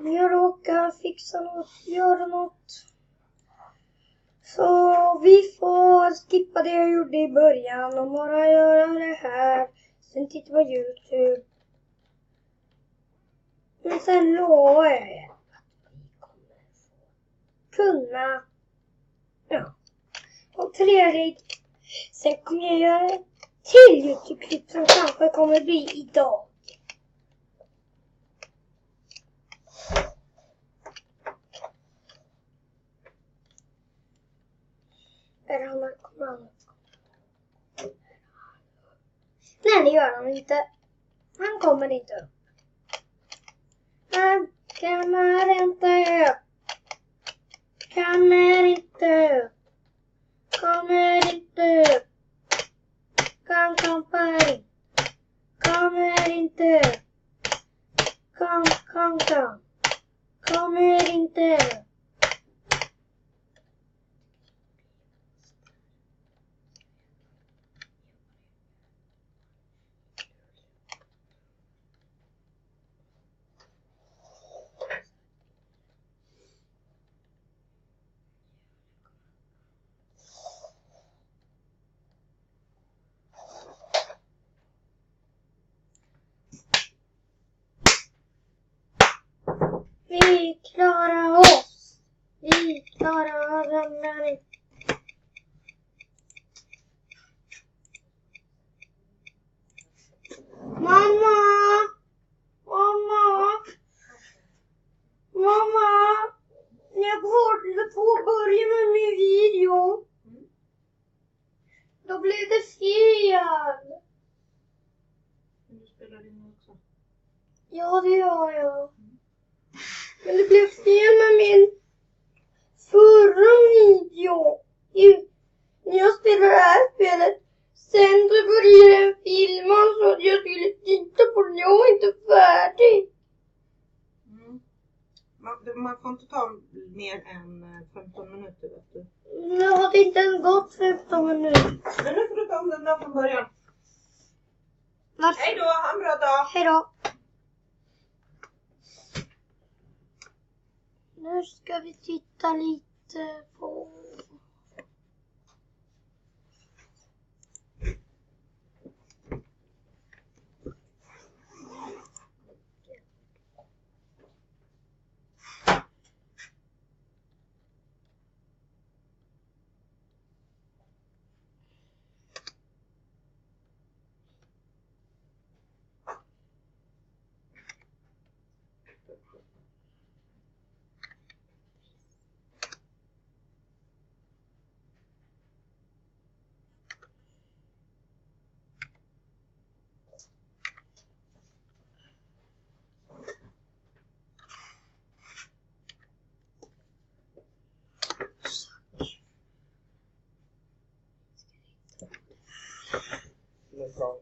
Jag råkar fixa något, göra något. Så vi får skippa det jag gjorde i början och bara göra det här. Sen titta på YouTube. Men sen lovar jag er att vi kommer kunna, ja, vara trevligt. Sen kommer jag göra ett till YouTube-klipp som kanske kommer bli idag. Nej, det gör han inte. Han kommer inte upp. Han kommer inte upp. Kommer inte upp. Kommer inte upp. Kommer inte upp. Kommer inte upp. Vi klarar oss. Vi klarar oss. Mamma! Jag håller på att börja med min video. Då blev det fel. Du spelar in också? Ja, det gör jag. Men det blev fel med min förra video. När jag spelade det här spelet. Sen så började den filma så att jag skulle titta på den. Jag var inte färdig. Man får inte ta mer än 15 minuter, vet du. Jag hade inte ens gått 15 minuter. Men nu får du ta om den där från början. Varför? Hej då, ha en bra dag. Hej då. Nu ska vi titta lite på...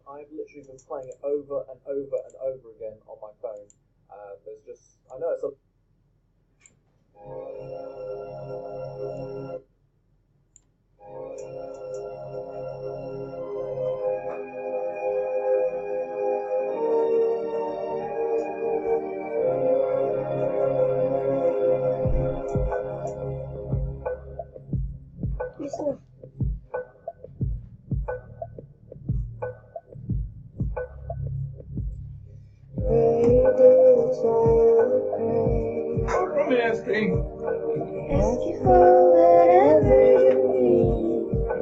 I've literally been playing it over and over and over again on my phone. There's just, I know it's a... Lyssna. Kom igen, älskling.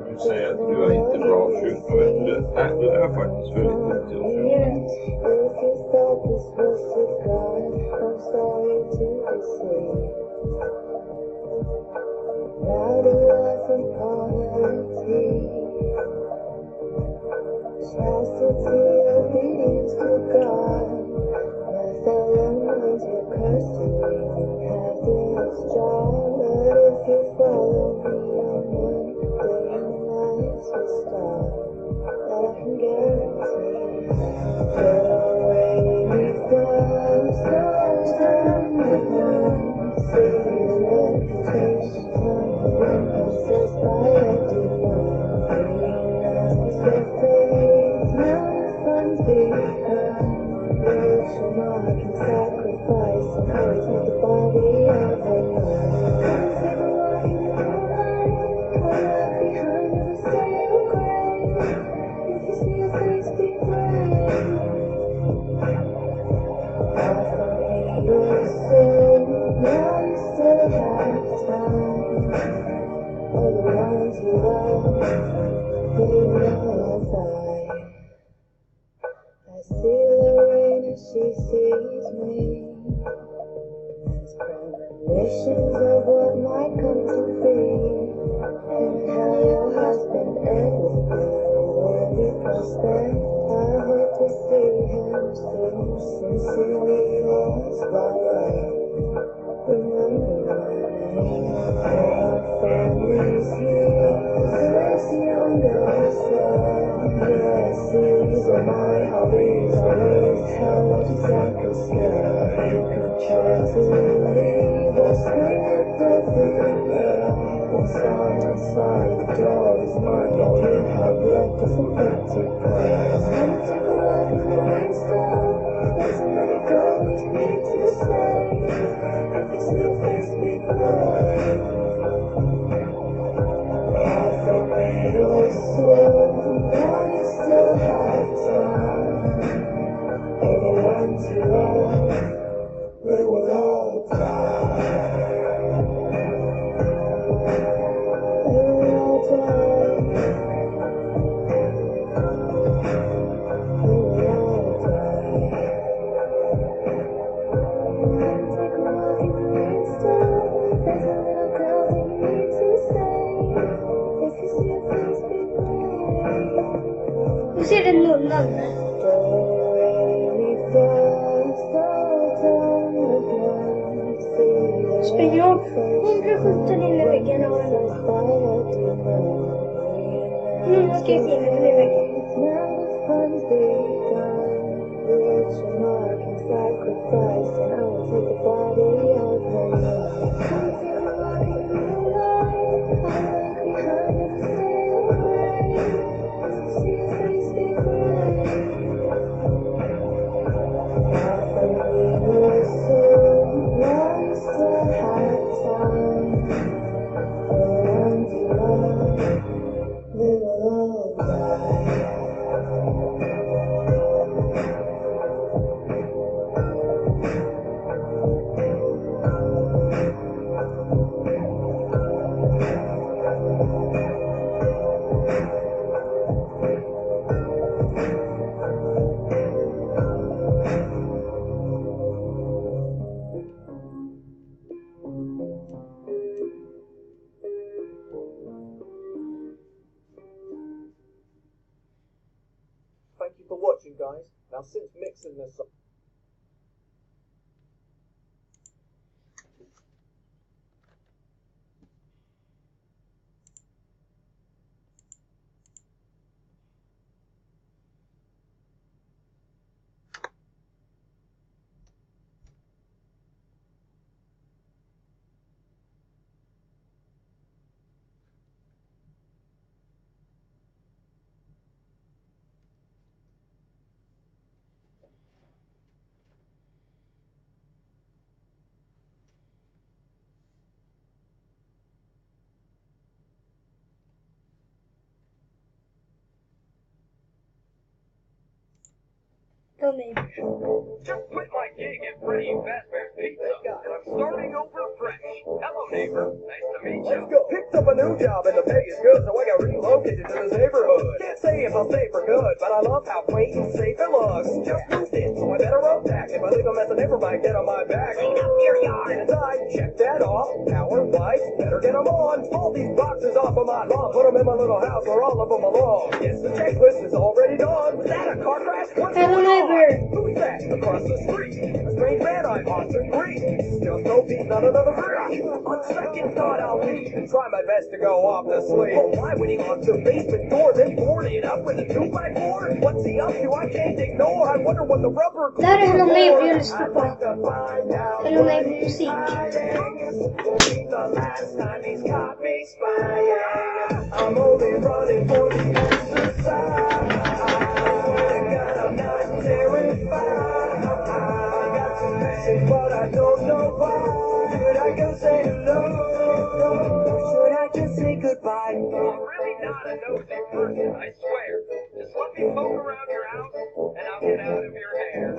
Du säger att du är inte bra att sjunga, vet du. Nej, du är faktiskt väldigt duktig att sjunga. I can guarantee visions of what might come to be, and how your husband will be prospect. I hope to see him soon, sincerely yours, Violet. Remember my name, our family's here. This younger son, yes, these are my hobbies. Always held like a scare. You can try to leave or scream at the finger. What's on the side of the door is mine. All you have left is an empty place. Come take a look in the rainstorm. There's a little girl you need to save. If you see your face, be brave. I thought we were soon, now you still have time. Anyone to love, they will all die. They will all die. They will all die. Take a look in the rainstorm. There's a little girl that you need to save. If you see her face, be brave. Hur ser den munnen? Springer om 117 in i väggen och jag ska se mig i väggen. Thank you for watching, guys. Now, since mixing this up, Tell me. Just quit my gig at Freddy Fazbear's Pizza, and I'm starting over fresh. Hello, neighbor. Nice to meet you. Let's go. Picked up a new job and the pay is good, so I got relocated to this neighborhood. Can't say if I'll stay for good, but I love how quaint and safe it looks. Just moved in, so I better unpack. If I leave a mess, the neighbor might get on my back. Clean up your yard. Inside, check that off. Power, lights, better get them on. All these boxes off of my lawn, put them in my little house where all of them belong. Yes, the checklist is already done. Was that a car crash? What's Hello, going on? neighbor. Who's that? Across the street. A strange man I ought to greet. Just no peace, not another breach. On second thought, I'll leave and try my best to go off to sleep. But why would he lock the basement door, then board it up with a 2x4? What's he up to? I can't ignore. I wonder what the rubber. Där är Hello Neighbor jag lyssnar på. Hello Neighbor musik. I'm only running for the exercise. I'm not terrified. I got some message, but I don't know why. Should I go say hello? Should I just say goodbye? Really not a nosy person, I swear. Just let me poke around your house, and I'll get out of your hair.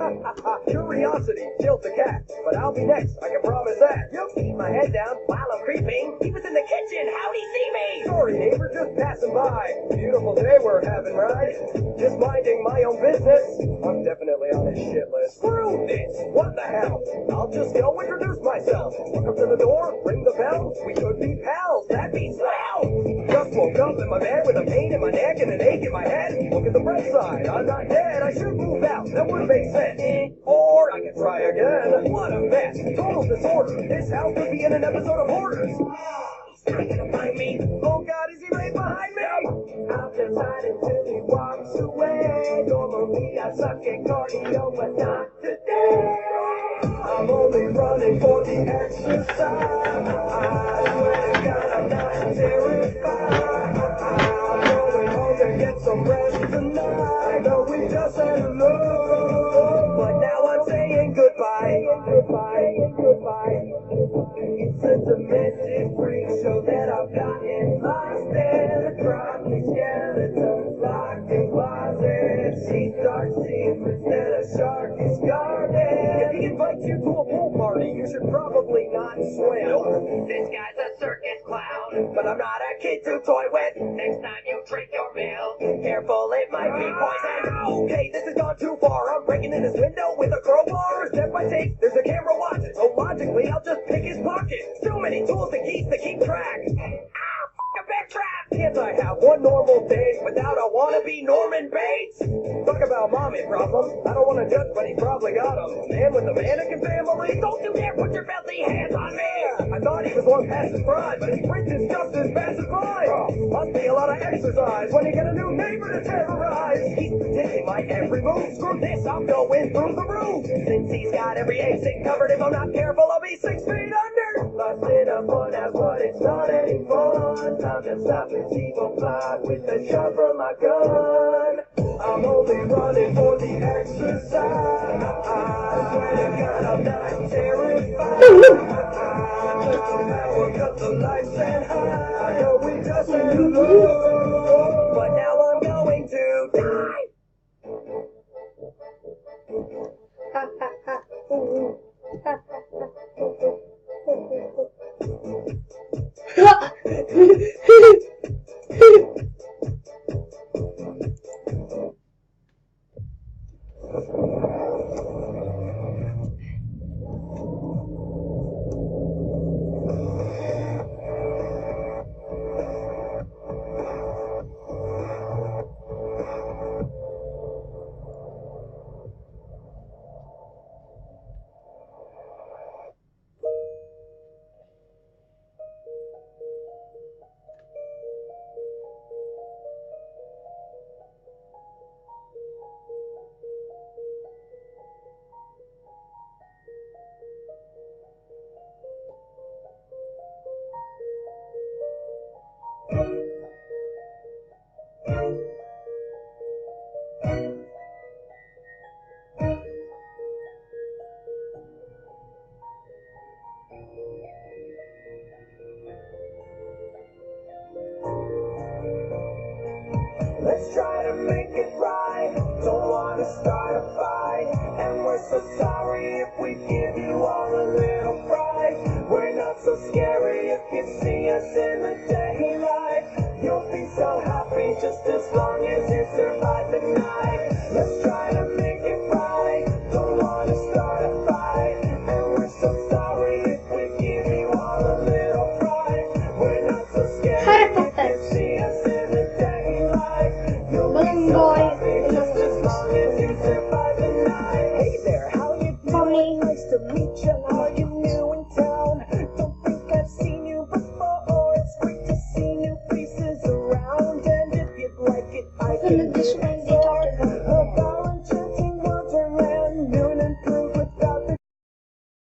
Curiosity killed the cat, but I'll be next, I can promise that. You'll keep my head down while I'm creeping. He was in the kitchen, how'd he see me? Sorry, neighbor, just passing by. Beautiful day we're having, right? Just minding my own business. I'm definitely on his shit list. Screw this! What the hell? I'll just go introduce myself. Walk up to the door, ring the bell. We could be pals, that'd be swell! Just woke up in my bed with a pain in my neck and an ache in my head. Look at the bright side, I'm not dead. I should move out, that would make sense. Or I could try again. What a mess! Total disorder. This house could be in an episode of Hoarders. He's not gonna find me. Oh God, is he right behind me? I'm just hiding till he walks away. Normally I suck at cardio, but not today. I'm only running for the exercise. When I got, I'm not terrified. I'm going home to get some rest tonight. I know we just had a look, but now I'm saying goodbye. It's a demented freak show that I've gotten lost in. Crockley skeletons locked in closets. She's dark secrets that a shark is guarding. If he invites you to a pool party, you should probably not swim. This guy's a circus clown. But I'm not a kid to toy with. Next time you drink your milk, Careful, it might be poison. Okay, this has gone too far. I'm breaking in his window with a crowbar. Step by take, there's a camera watching. So logically, I'll just pick his pocket. Too many tools and keys to keep track. A bear trap! Can't I have one normal day without a wannabe Norman Bates? Talk about mommy problems. I don't want to judge, but he probably got them. Man with a mannequin family? Don't you dare put your filthy hands on me! I thought he was long past his prime, but his sprint is just as fast as mine. Must be a lot of exercise when you get a new neighbor to terrorize. He's predicting my every move. Screw this, I'm going through the roof. Since he's got every exit covered, if I'm not careful, I'll be 6 feet under. Lost in a fun house, but it's not any fun. Time to stop this evil plot with the shot from my gun. I'm only running for the exercise. I swear to God, I'm not terrified. Let the power cut the lights and high. I know we just had a look, but now I'm going to die. Let's try to make it right. Don't want to start a fight. And we're so sorry if we give you all a little fright. We're not so scary if you see us in the daylight. You'll be so happy just as long as you survive the night. Let's try to make it right. Don't want to start a fight. And we're so sorry if we give you all a little fright. We're not so scary Harry if Potter. you see us in the daylight. You'll be Balloon so Boy. happy just as long as you survive the night. Hey there, how you doing? Mommy. Nice to meet you.